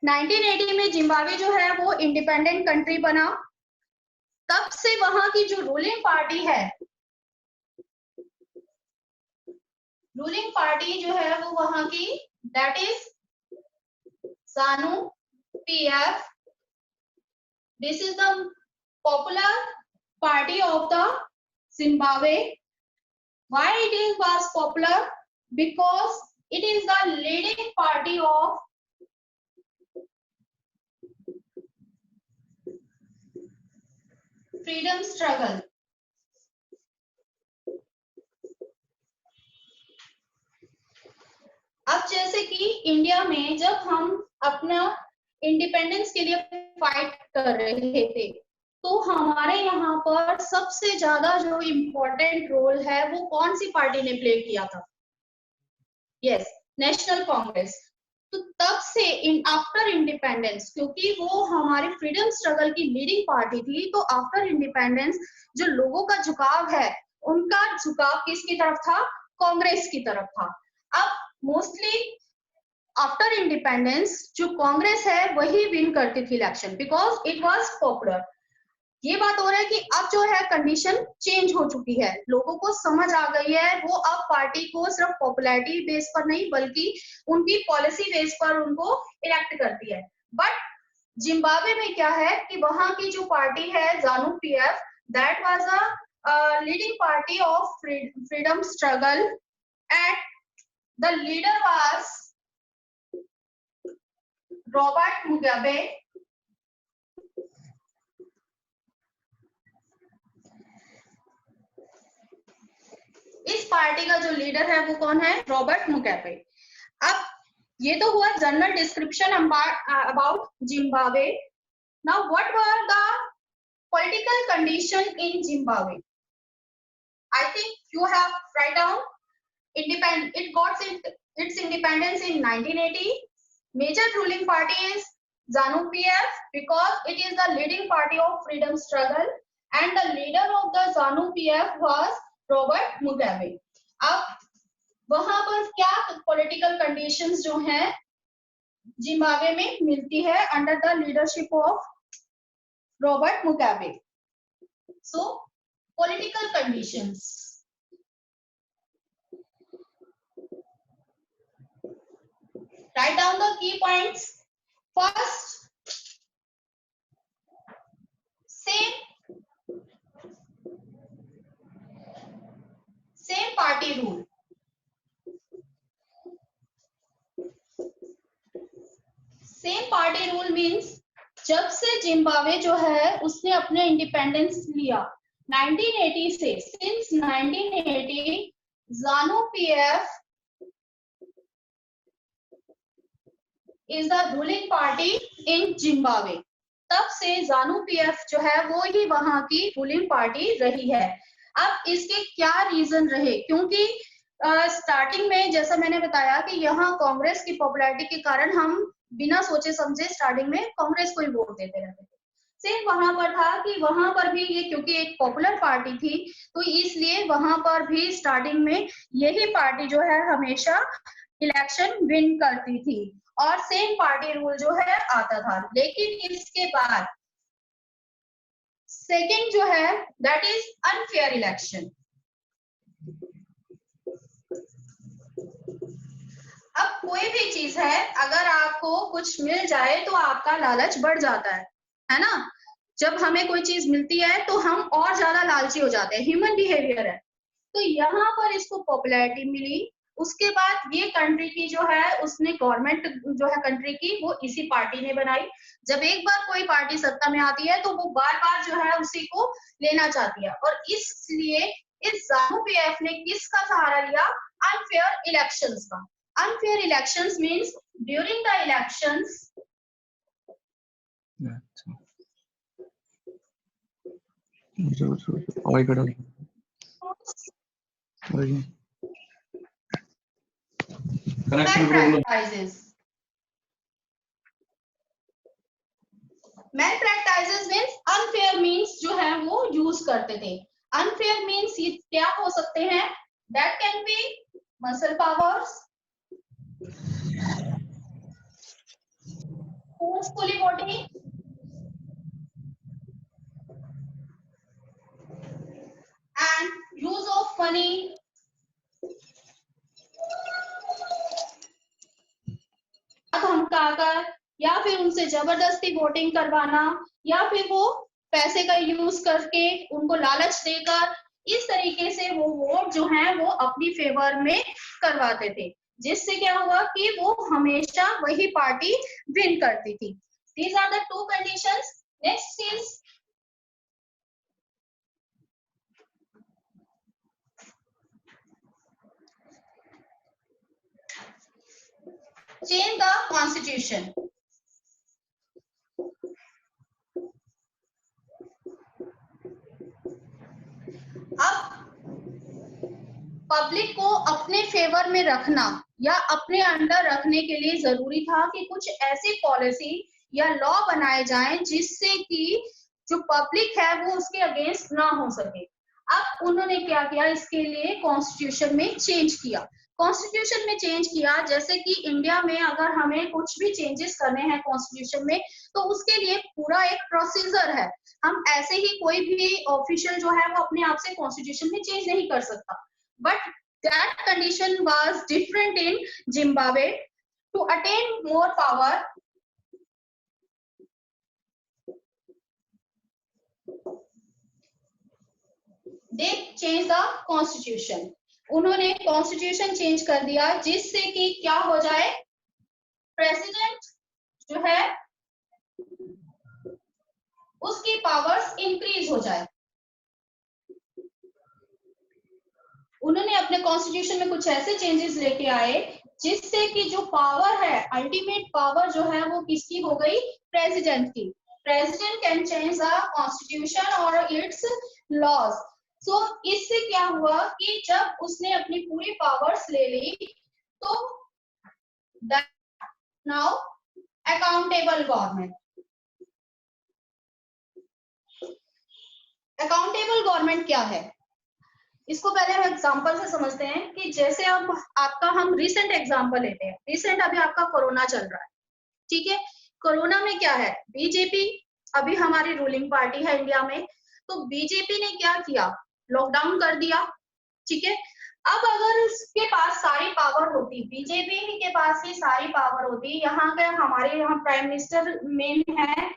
1980 में जिम्बाब्वे जो है वो इंडिपेंडेंट कंट्री बना। तब से वहां की जो रूलिंग पार्टी है, रूलिंग पार्टी जो है वो वहां की, that is ZANU PF. This is the popular party of the Zimbabwe. Why it was popular? Because it is the leading party of freedom struggle. अब जैसे कि इंडिया में जब हम अपना इंडिपेंडेंस के लिए फाइट कर रहे थे, तो हमारे यहाँ पर सबसे ज्यादा जो इम्पोर्टेंट रोल है वो कौन सी पार्टी ने प्ले किया था? Yes, national Congress. तो तब से आफ्टर इंडिपेंडेंस, क्योंकि वो हमारे फ्रीडम स्ट्रगल की लीडिंग पार्टी थी, तो आफ्टर इंडिपेंडेंस जो लोगों का झुकाव है, उनका झुकाव किसकी तरफ था? कांग्रेस की तरफ था। अब मोस्टली आफ्टर इंडिपेंडेंस जो कांग्रेस है वही विन करती थी election, because it was popular. ये बात हो रहा है कि अब जो है कंडीशन चेंज हो चुकी है, लोगों को समझ आ गई है, वो अब पार्टी को सिर्फ पॉपुलैरिटी बेस पर नहीं बल्कि उनकी पॉलिसी बेस पर उनको इलेक्ट करती है। बट जिम्बाब्वे में क्या है कि वहां की जो पार्टी है ZANU PF, that was a leading party of freedom struggle and the leader was Robert Mugabe. इस पार्टी का जो लीडर है वो कौन है? Robert Mugabe. अब ये तो हुआ general description about Zimbabwe. Now what were the political condition in Zimbabwe? I think you have write down it got its independence in 1980. Major ruling party is ZANU PF because it is the leading party of freedom struggle and the leader of the ZANU PF was Robert Mugabe. अब वहां पर क्या political conditions जो हैं Zimbabwe में मिलती है under the leadership of Robert Mugabe? So political conditions, write down the key points. First, same party rule. Same party rule means जब से जिम्बाब्वे जो है उसने अपने इंडिपेंडेंस लिया 1980 से, since 1980 ZANU PF is the ruling party in Zimbabwe. तब से ZANU PF जो है वो ही वहां की रूलिंग पार्टी रही है। अब इसके क्या रीजन रहे? क्योंकि स्टार्टिंग में जैसा मैंने बताया कि यहाँ कांग्रेस की पॉपुलैरिटी के कारण हम बिना सोचे समझे स्टार्टिंग में कांग्रेस को ही वोट देते रहते थे। सेम वहां पर था कि वहां पर भी ये क्योंकि एक पॉपुलर पार्टी थी तो इसलिए वहां पर भी स्टार्टिंग में यही पार्टी जो है हमेशा इलेक्शन विन करती थी और सेम पार्टी रूल जो है आता था। लेकिन इसके बाद सेकंड जो है दैट इज अनफेयर इलेक्शन। अब कोई भी चीज है, अगर आपको कुछ मिल जाए तो आपका लालच बढ़ जाता है ना? जब हमें कोई चीज मिलती है तो हम और ज्यादा लालची हो जाते हैं, ह्यूमन बिहेवियर है। तो यहाँ पर इसको पॉपुलैरिटी मिली, उसके बाद ये कंट्री की जो है उसने गवर्नमेंट जो है कंट्री की वो इसी पार्टी ने बनाई। जब एक बार कोई पार्टी सत्ता में आती है तो वो बार बार जो है उसी को लेना चाहती है और इसलिए इस ZANU PF ने किसका सहारा लिया? अनफेयर इलेक्शंस का। Unfair elections means during the elections malpractices means unfair means जो है वो यूज करते थे। Unfair means ये क्या हो सकते हैं? That can be muscle powers, forcefully voting and use of money धमकाकर या फिर उनसे जबरदस्ती वोटिंग करवाना या फिर वो पैसे का यूज करके उनको लालच देकर इस तरीके से वो वोट जो है वो अपनी फेवर में करवाते थे, जिससे क्या हुआ कि वो हमेशा वही पार्टी विन करती थी। These are the two conditions. Next is change the constitution. अब पब्लिक को अपने फेवर में रखना या अपने अंडर रखने के लिए जरूरी था कि कुछ ऐसी पॉलिसी या लॉ बनाए जाएं जिससे कि जो पब्लिक है वो उसके अगेंस्ट ना हो सके। अब उन्होंने क्या किया, इसके लिए कॉन्स्टिट्यूशन में चेंज किया। कॉन्स्टिट्यूशन में चेंज किया, जैसे कि इंडिया में अगर हमें कुछ भी चेंजेस करने हैं कॉन्स्टिट्यूशन में तो उसके लिए पूरा एक प्रोसीजर है। हम ऐसे ही कोई भी ऑफिशियल जो है वो अपने आप से कॉन्स्टिट्यूशन में चेंज नहीं कर सकता। But that condition was different in Zimbabwe. To attain more power, they changed the constitution. उन्होंने कॉन्स्टिट्यूशन चेंज कर दिया जिससे कि क्या हो जाए, प्रेसिडेंट जो है उसकी पावर्स इंक्रीज हो जाए। उन्होंने अपने कॉन्स्टिट्यूशन में कुछ ऐसे चेंजेस लेके आए जिससे कि जो पावर है, अल्टीमेट पावर जो है वो किसकी हो गई, प्रेसिडेंट की। President can change the constitution और इट्स लॉज। सो इससे क्या हुआ कि जब उसने अपनी पूरी पावर्स ले ली तो now accountable government. Accountable government क्या है, इसको पहले हम एग्जांपल से समझते हैं कि जैसे अब आपका हम रिसेंट एग्जांपल लेते हैं। रिसेंट अभी आपका कोरोना चल रहा है, ठीक है। कोरोना में क्या है, बीजेपी अभी हमारी रूलिंग पार्टी है इंडिया में, तो बीजेपी ने क्या किया, लॉकडाउन कर दिया, ठीक है। अब अगर उसके पास सारी पावर होती, बीजेपी के पास ही सारी पावर होती, यहाँ के हमारे यहाँ प्राइम मिनिस्टर मेन है,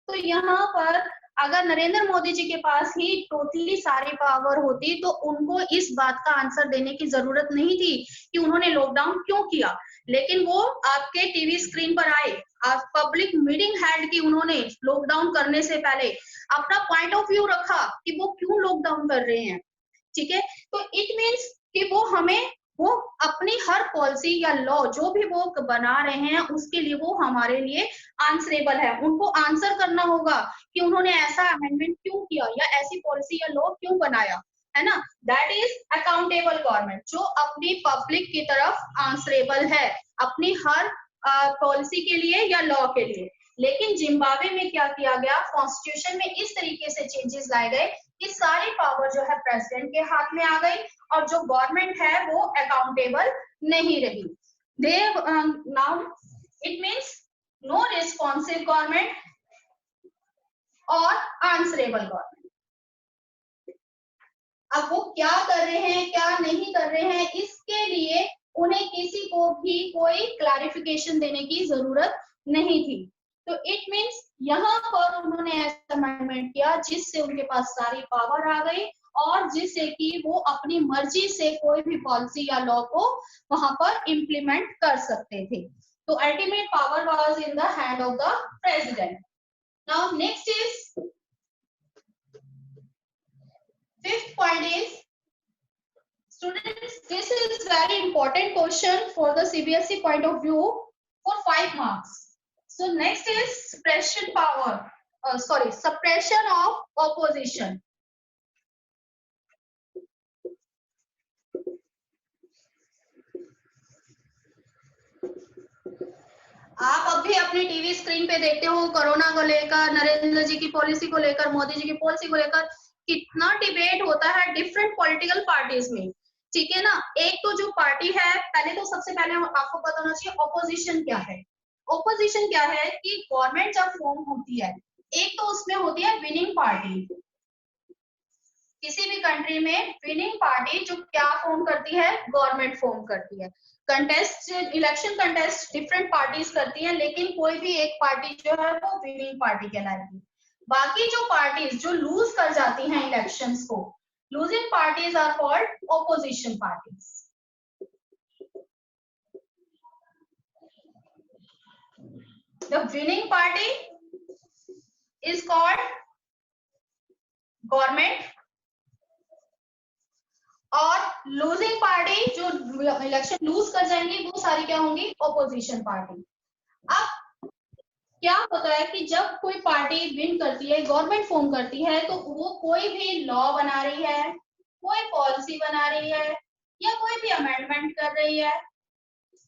तो यहाँ पर अगर नरेंद्र मोदी जी के पास ही टोटली सारी पावर होती तो उनको इस बात का आंसर देने की जरूरत नहीं थी कि उन्होंने लॉकडाउन क्यों किया। लेकिन वो आपके टीवी स्क्रीन पर आए, आप पब्लिक मीटिंग हेल्ड की, उन्होंने लॉकडाउन करने से पहले अपना पॉइंट ऑफ व्यू रखा कि वो क्यों लॉकडाउन कर रहे हैं, ठीक है। तो इट मीन्स कि वो अपनी हर पॉलिसी या लॉ जो भी वो बना रहे हैं उसके लिए वो हमारे लिए आंसरेबल है। उनको आंसर करना होगा कि उन्होंने ऐसा अमेंडमेंट क्यों किया या ऐसी पॉलिसी या लॉ क्यों बनाया, है ना। दैट इज अकाउंटेबल गवर्नमेंट, जो अपनी पब्लिक की तरफ आंसरेबल है अपनी हर पॉलिसी के लिए या लॉ के लिए। लेकिन जिम्बाब्वे में क्या किया गया, कॉन्स्टिट्यूशन में इस तरीके से चेंजेस लाए गए कि सारी पावर जो है प्रेसिडेंट के हाथ में आ गई और जो गवर्नमेंट है वो अकाउंटेबल नहीं रही। They now it means no responsive government और आंसरेबल गवर्नमेंट। अब वो क्या कर रहे हैं क्या नहीं कर रहे हैं इसके लिए उन्हें किसी को भी कोई क्लैरिफिकेशन देने की जरूरत नहीं थी। तो इट मीन्स यहाँ पर उन्होंने ऐसा अमेंडमेंट किया जिससे उनके पास सारी पावर आ गई और जिससे कि वो अपनी मर्जी से कोई भी पॉलिसी या लॉ को वहां पर इम्प्लीमेंट कर सकते थे। तो ultimate power was in the hand of the president. Now next is fifth point is, students, this is very important question for the CBSE point of view for 5 marks. So next is suppression power, suppression of opposition. आप अभी अपनी TV screen पे देखते हो corona को लेकर, नरेंद्र जी की policy को लेकर, मोदी जी की पॉलिसी को लेकर कितना डिबेट होता है डिफरेंट पॉलिटिकल पार्टीज में, ठीक है ना। एक तो जो पार्टी है, पहले तो सबसे पहले आपको पता होना चाहिए ऑपोजिशन क्या है। ऑपोजिशन क्या है कि गवर्नमेंट जब फॉर्म होती है, एक तो उसमें होती है विनिंग पार्टी। किसी भी कंट्री में विनिंग पार्टी जो क्या फॉर्म करती है, गवर्नमेंट फॉर्म करती है। Contest, election contest different parties करती हैं, लेकिन कोई भी एक पार्टी जो है वो विनिंग पार्टी कहलाएगी। बाकी जो पार्टीज जो लूज कर जाती हैं इलेक्शंस को, losing parties are called opposition parties. The winning party is called government और losing party जो इलेक्शन लूज कर जाएंगी वो सारी क्या होंगी, ऑपोजिशन पार्टी। अब क्या होता है कि जब कोई पार्टी विन करती है, गवर्नमेंट फॉर्म करती है, तो वो कोई भी लॉ बना रही है, कोई पॉलिसी बना रही है, या कोई भी अमेंडमेंट कर रही है,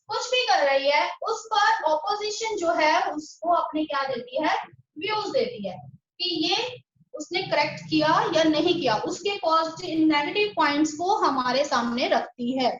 कुछ भी कर रही है, उस पर ऑपोजिशन जो है उसको अपने क्या देती है, व्यूज देती है कि ये उसने करेक्ट किया या नहीं किया, उसके पॉजिटिव नेगेटिव पॉइंट्स को हमारे सामने रखती है,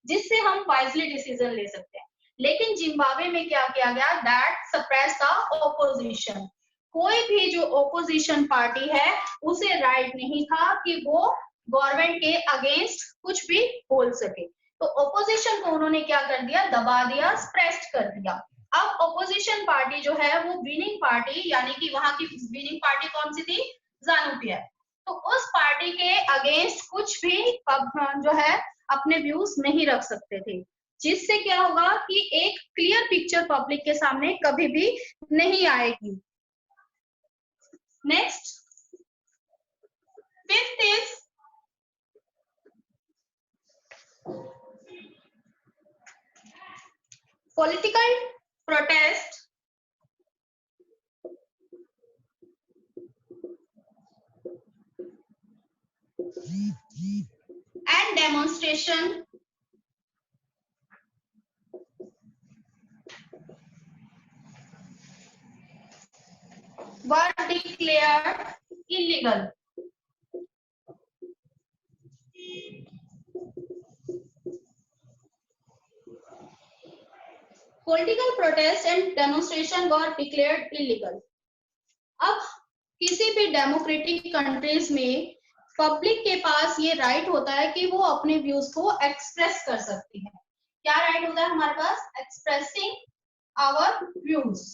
जिससे हम वाइजली डिसीजन ले सकते हैं। लेकिन जिम्बाब्वे में क्या किया गया, दैट सप्रेस द ऑपोजिशन। कोई भी जो ऑपोजिशन पार्टी है उसे राइट नहीं था कि वो गवर्नमेंट के अगेंस्ट कुछ भी बोल सके, तो ऑपोजिशन को उन्होंने क्या कर दिया, दबा दिया, सप्रेस्ड कर दिया। अब ऑपोजिशन पार्टी जो है वो विनिंग पार्टी, यानी कि वहां की विनिंग पार्टी कौन सी थी, ज़ानू-पीएफ, तो उस पार्टी के अगेंस्ट कुछ भी जो है अपने व्यूज नहीं रख सकते थे, जिससे क्या होगा कि एक क्लियर पिक्चर पब्लिक के सामने कभी भी नहीं आएगी। Next, fifth is political protest and demonstration were declared illegal. Political protest and demonstration were declared illegal. अब किसी भी डेमोक्रेटिक कंट्रीज में पब्लिक के पास ये राइट होता है कि वो अपने व्यूज को एक्सप्रेस कर सकती है। क्या राइट होता है हमारे पास, एक्सप्रेसिंग आवर व्यूज।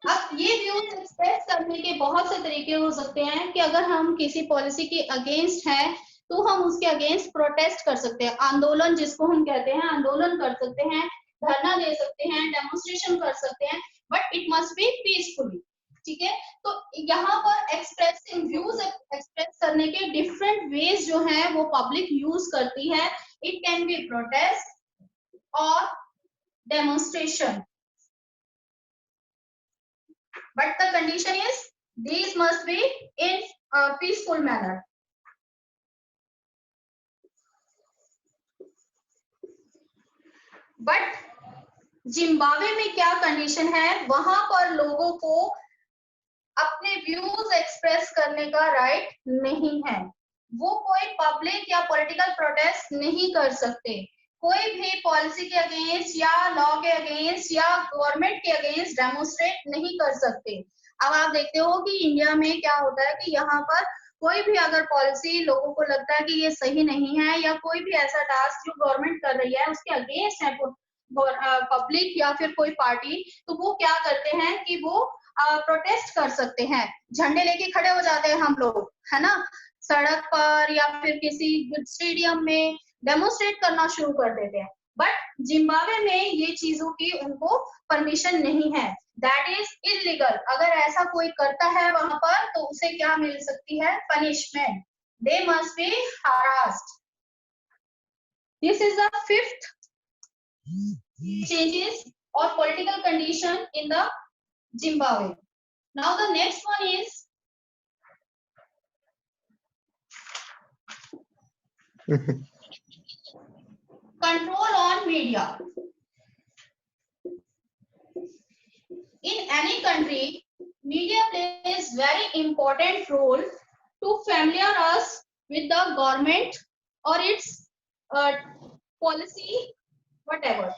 अब ये व्यूज एक्सप्रेस करने के बहुत से तरीके हो सकते हैं कि अगर हम किसी पॉलिसी के अगेंस्ट हैं तो हम उसके अगेंस्ट प्रोटेस्ट कर सकते हैं, आंदोलन जिसको हम कहते हैं, आंदोलन कर सकते हैं, धरना दे सकते हैं, डेमोन्स्ट्रेशन कर सकते हैं, but it must be peacefully. ठीक है, तो यहाँ पर एक्सप्रेसिंग व्यूज एक्सप्रेस करने के डिफरेंट वेज जो हैं वो पब्लिक यूज करती है। इट कैन बी प्रोटेस्ट और demonstration, but the condition is these must be in a peaceful manner. But Zimbabwe में क्या कंडीशन है, वहां पर लोगों को अपने व्यूज एक्सप्रेस करने का राइट नहीं है, वो कोई पब्लिक या पॉलिटिकल प्रोटेस्ट नहीं कर सकते, कोई भी पॉलिसी के अगेंस्ट या लॉ के अगेंस्ट या गवर्नमेंट के अगेंस्ट डेमोन्स्ट्रेट नहीं कर सकते। अब आप देखते हो कि इंडिया में क्या होता है कि यहाँ पर कोई भी अगर पॉलिसी लोगों को लगता है कि ये सही नहीं है, या कोई भी ऐसा टास्क जो गवर्नमेंट कर रही है उसके अगेंस्ट है पब्लिक या फिर कोई पार्टी, तो वो क्या करते हैं कि वो प्रोटेस्ट कर सकते हैं, झंडे लेके खड़े हो जाते हैं हम लोग, है ना, सड़क पर या फिर किसी स्टेडियम में डेमोन्स्ट्रेट करना शुरू कर देते हैं। बट जिम्बाब्वे में ये चीजों की उनको परमिशन नहीं है, दैट इज इलीगल। अगर ऐसा कोई करता है वहां पर तो उसे क्या मिल सकती है, punishment, they must be harassed. This is the fifth changes or political condition in the Zimbabwe. Now the next one is control on media. In any country, media plays very important role to familiar us with the government or its policy, whatever.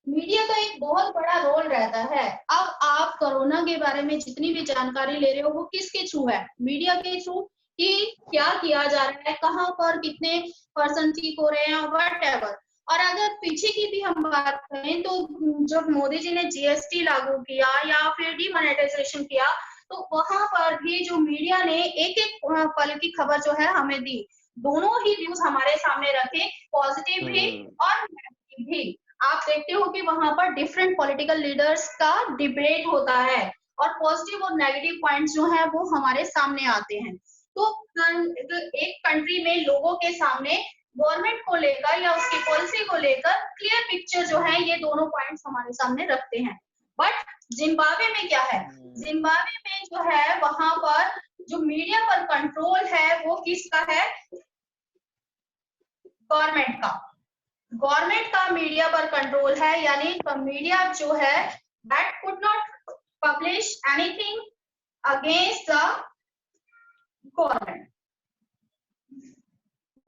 Media का एक बहुत बड़ा role रहता है। अब आप corona के बारे में जितनी भी जानकारी ले रहे हो वो किसके थ्रू है? मीडिया के थ्रू, कि क्या किया जा रहा है, कहाँ पर कितने पर्सन ठीक हो रहे हैं, वट। और अगर पीछे की भी हम बात करें तो जब मोदी जी ने जीएसटी लागू किया या फिर डीमोनेटाइजेशन किया, तो वहां पर भी जो मीडिया ने एक एक पल की खबर जो है हमें दी, दोनों ही व्यूज हमारे सामने रखे, पॉजिटिव भी और नेगेटिव भी। आप देखते हो कि वहां पर डिफरेंट पॉलिटिकल लीडर्स का डिबेट होता है और पॉजिटिव और नेगेटिव पॉइंट्स जो है वो हमारे सामने आते हैं। तो एक कंट्री में लोगों के सामने गवर्नमेंट को लेकर या उसकी पॉलिसी को लेकर क्लियर पिक्चर जो है ये दोनों पॉइंट्स हमारे सामने रखते हैं। बट जिम्बाब्वे में क्या है? जिम्बाब्वे में जो है वहां पर जो मीडिया पर कंट्रोल है वो किसका है? गवर्नमेंट का। गवर्नमेंट का मीडिया पर कंट्रोल है, यानी मीडिया जो है that could not publish anything against the government.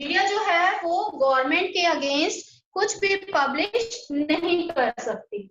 Media जो है वो गवर्नमेंट के अगेंस्ट कुछ भी पब्लिश नहीं कर सकती।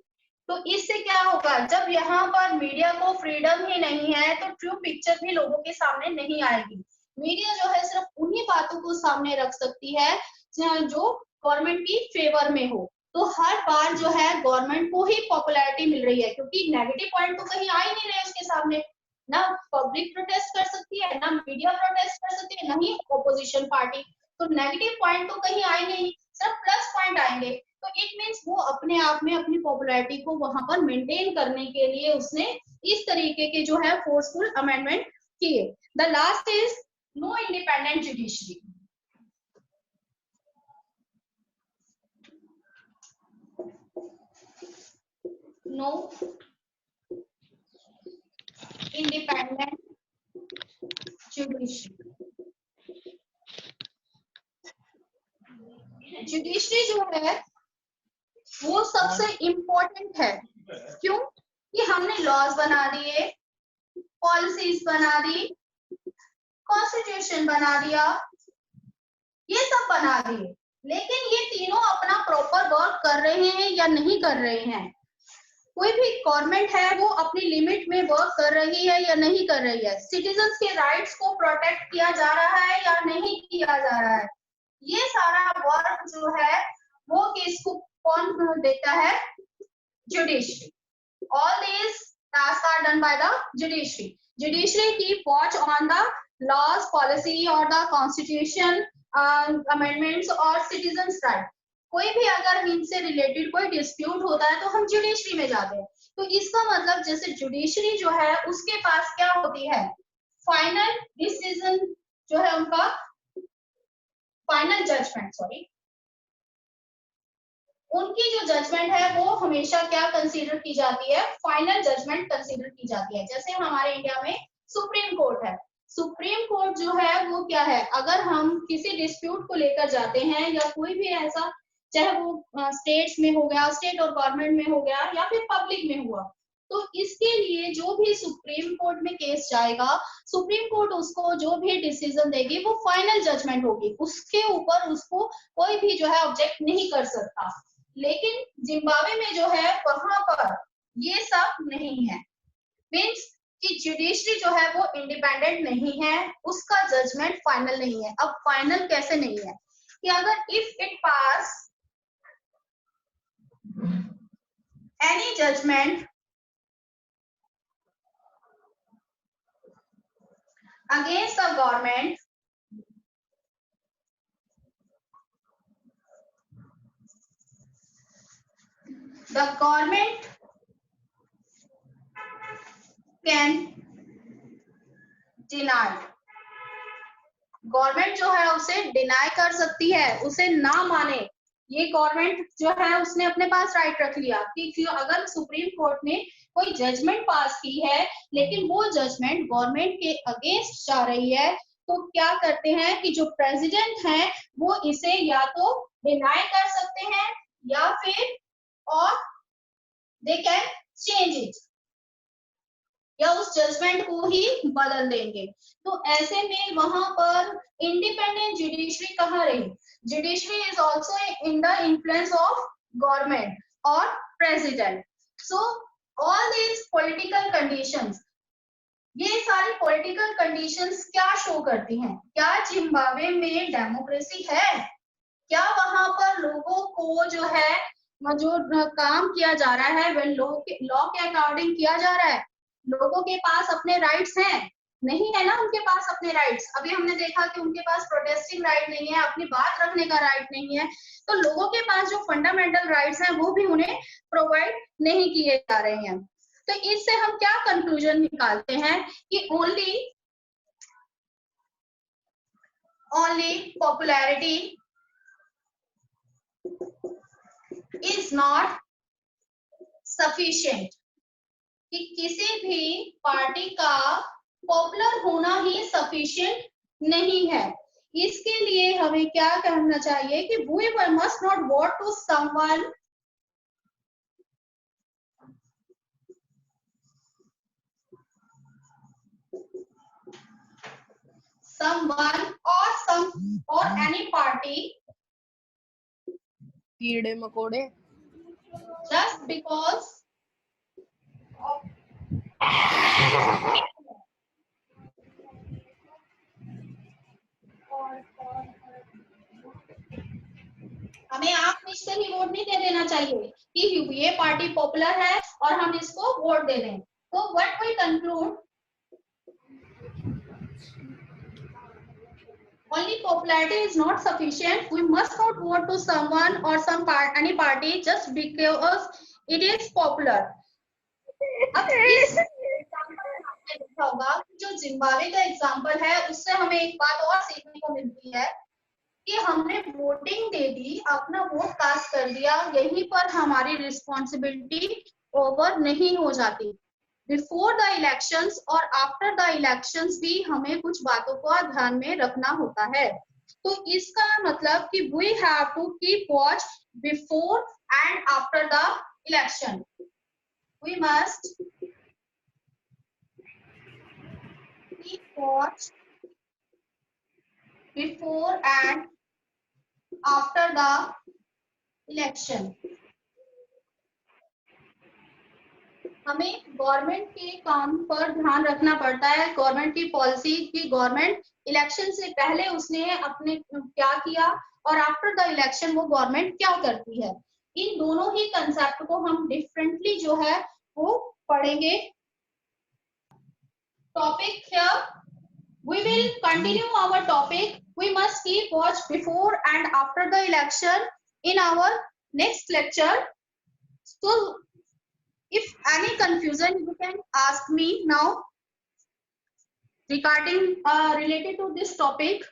तो इससे क्या होगा? जब यहाँ पर मीडिया को फ्रीडम ही नहीं है तो ट्रू पिक्चर भी लोगों के सामने नहीं आएगी। मीडिया जो है सिर्फ उन्हीं बातों को सामने रख सकती है जो गवर्नमेंट की फेवर में हो। तो हर बार जो है गवर्नमेंट को ही पॉपुलैरिटी मिल रही है, क्योंकि नेगेटिव पॉइंट तो कहीं आ ही नहीं रहे उसके सामने। ना पब्लिक प्रोटेस्ट कर सकती है, ना मीडिया प्रोटेस्ट कर सकती है, ना ही ऑपोजिशन पार्टी। तो नेगेटिव पॉइंट तो कहीं आए नहीं, सिर्फ प्लस पॉइंट आएंगे। तो इट मीन्स वो अपने आप में अपनी पॉपुलैरिटी को वहां पर मेंटेन करने के लिए उसने इस तरीके के जो है फोर्सफुल अमेंडमेंट किए। The last is no independent judiciary. No independent judiciary. Judiciary जो है वो सबसे इम्पोर्टेंट है। क्यों? कि हमने लॉज बना दिए, पॉलिसीज बना दी, कॉन्स्टिट्यूशन बना दिया, ये सब बना दिए, लेकिन ये तीनों अपना प्रॉपर वर्क कर रहे हैं या नहीं कर रहे हैं? कोई भी गवर्नमेंट है वो अपनी लिमिट में वर्क कर रही है या नहीं कर रही है? सिटीजन्स के राइट्स को प्रोटेक्ट किया जा रहा है या नहीं किया जा रहा है? ये सारा वर्क जो है वो किसको, कौन देता है? Judiciary. All these tasks are done by the judiciary. Judiciary keep watch on the laws, policy or the constitution amendments or citizens right. कोई भी अगर इनसे रिलेटेड कोई डिस्प्यूट होता है तो हम जुडिशरी में जाते हैं। तो इसका मतलब जैसे जुडिशरी जो है उसके पास क्या होती है? फाइनल डिसीजन जो है उनका, फाइनल जजमेंट, सॉरी, उनकी जो जजमेंट है वो हमेशा क्या कंसीडर की जाती है? फाइनल जजमेंट कंसीडर की जाती है। जैसे हमारे इंडिया में सुप्रीम कोर्ट है। सुप्रीम कोर्ट जो है वो क्या है? अगर हम किसी डिस्प्यूट को लेकर जाते हैं या कोई भी ऐसा, चाहे वो स्टेट्स में हो गया, स्टेट और गवर्नमेंट में हो गया या फिर पब्लिक में हुआ, तो इसके लिए जो भी सुप्रीम कोर्ट में केस जाएगा, सुप्रीम कोर्ट उसको जो भी डिसीजन देगी वो फाइनल जजमेंट होगी, उसके ऊपर उसको कोई भी जो है ऑब्जेक्ट नहीं कर सकता। लेकिन जिम्बाब्वे में जो है वहां पर ये सब नहीं है। मीन्स कि जुडिशरी जो है वो इंडिपेंडेंट नहीं है, उसका जजमेंट फाइनल नहीं है। अब फाइनल कैसे नहीं है? कि अगर if it pass any judgement against the government, the government can deny। Government जो है उसे डिनाई कर सकती है, उसे ना माने। ये गवर्नमेंट जो है उसने अपने पास राइट रख लिया कि अगर सुप्रीम कोर्ट ने कोई जजमेंट पास की है लेकिन वो जजमेंट गवर्नमेंट के अगेंस्ट जा रही है, तो क्या करते हैं कि जो प्रेसिडेंट है वो इसे या तो डिनाई कर सकते हैं या फिर और दे कैन चेंज इट, या उस जजमेंट को ही बदल देंगे। तो ऐसे में वहां पर इंडिपेंडेंट जुडिशरी कहाँ रही? Judiciary is also in the influence of government, और president. So all these political conditions, ये सारी पॉलिटिकल कंडीशंस क्या शो करती हैं? क्या जिम्बाब्वे में डेमोक्रेसी है? क्या वहां पर लोगों को जो है जो काम किया जा रहा है वह लॉ के अकॉर्डिंग किया जा रहा है? लोगों के पास अपने राइट्स हैं? नहीं है ना उनके पास अपने राइट्स। अभी हमने देखा कि उनके पास प्रोटेस्टिंग राइट नहीं है, अपनी बात रखने का राइट नहीं है। तो लोगों के पास जो फंडामेंटल राइट्स हैं वो भी उन्हें प्रोवाइड नहीं किए जा रहे हैं। तो इससे हम क्या कंक्लूजन निकालते हैं कि only popularity is not sufficient, कि किसी भी पार्टी का पॉपुलर होना ही सफिशिएंट नहीं है। इसके लिए हमें क्या करना चाहिए कि we must not vote to someone or any party कीड़े मकोड़े just because of हमें आप निश्चय ही वोट नहीं दे देना चाहिए कि ये पार्टी पॉपुलर है और हम इसको वोट दे दें। तो what we conclude, only popularity is not sufficient. We must not vote to someone or any party just because it is popular. अब इस देखा होगा जो जिम्बाब्वे का एग्जांपल है उससे हमें एक बात और सीखने को मिलती है कि हमने वोटिंग दे दी, अपना वोट कास्ट कर दिया, यहीं पर हमारी रिस्पॉन्सिबिलिटी ओवर नहीं हो जाती। बिफोर द इलेक्शंस और आफ्टर द इलेक्शंस भी हमें कुछ बातों को ध्यान में रखना होता है। तो इसका मतलब कि we have to keep watch before and after the election. We must keep watch before and after the election. हमें गवर्नमेंट के काम पर ध्यान रखना पड़ता है, गवर्नमेंट की पॉलिसी की गवर्नमेंट इलेक्शन से पहले उसने अपने क्या किया और आफ्टर द इलेक्शन वो गवर्नमेंट क्या करती है। इन दोनों ही कंसेप्ट को हम डिफरेंटली जो है वो पढ़ेंगे। Topic here we will continue our topic. We must keep watch before and after the election in our next lecture. So if any confusion you can ask me now regarding related to this topic.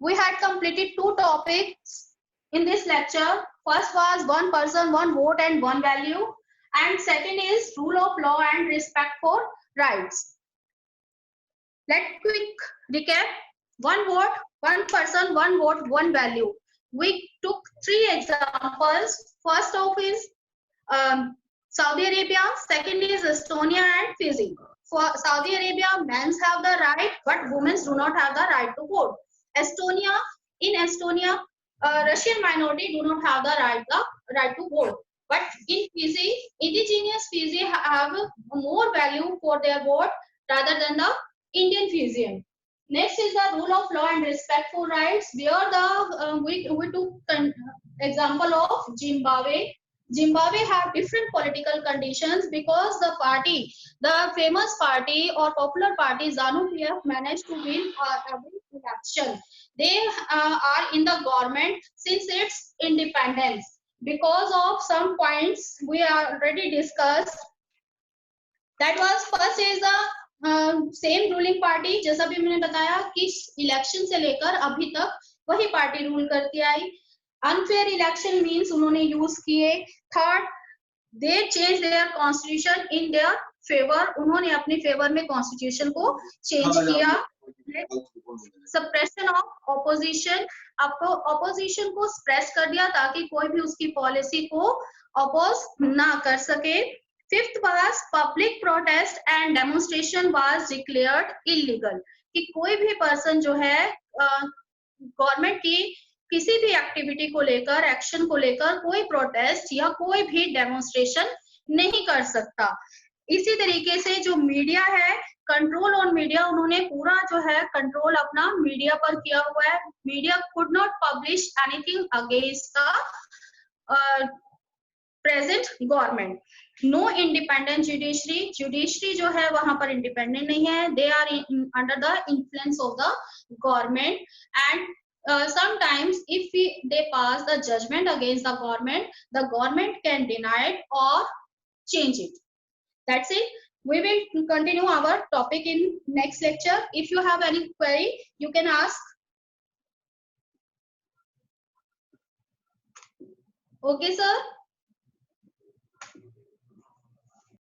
We had completed 2 topics in this lecture. First was one person, one vote and one value, and second is rule of law and respect for rights. Let's quick recap. One vote, one person, one vote, one value. We took 3 examples. First of is Saudi Arabia, second is Estonia and Fiji. For Saudi Arabia, men have the right, but women do not have the right to vote. In Estonia, Russian minority do not have the right to vote. But in Fiji, indigenous Fiji have more value for their vote rather than the Indian Fijian. Next is the rule of law and respect for rights. Where the we took example of Zimbabwe. Zimbabwe have different political conditions because the famous party or popular party ZANU-PF managed to win every election. They are in the government since its independence. Because of some points we already discussed. That was first is the same ruling party, जैसा भी मैंने बताया कि election से लेकर अभी तक वही पार्टी रूल करती आई। अनफेयर इलेक्शन मींस उन्होंने यूज किए। Third, they change their constitution in their favour, उन्होंने अपने फेवर में कॉन्स्टिट्यूशन को चेंज किया। सप्रेशन ऑफ ऑपोजिशन, आपको ऑपोजिशन को सप्रेस कर दिया ताकि कोई भी उसकी पॉलिसी को अपोज ना कर सके। Fifth was public protest and demonstration was declared illegal, कि कोई भी पर्सन जो है गवर्नमेंट की किसी भी एक्टिविटी को लेकर, एक्शन को लेकर कोई प्रोटेस्ट या कोई भी डेमोन्स्ट्रेशन नहीं कर सकता। इसी तरीके से जो मीडिया है, कंट्रोल ऑन मीडिया, उन्होंने पूरा जो है कंट्रोल अपना मीडिया पर किया हुआ है। Media could not publish anything against the present government. No independent judiciary, judiciary जो है वहां पर इंडिपेंडेंट नहीं है, they are under the influence of the government and sometimes if they pass the judgment against the government can deny it or change it. That's it. We will continue our topic in next lecture. If you have any query, you can ask. Okay, sir.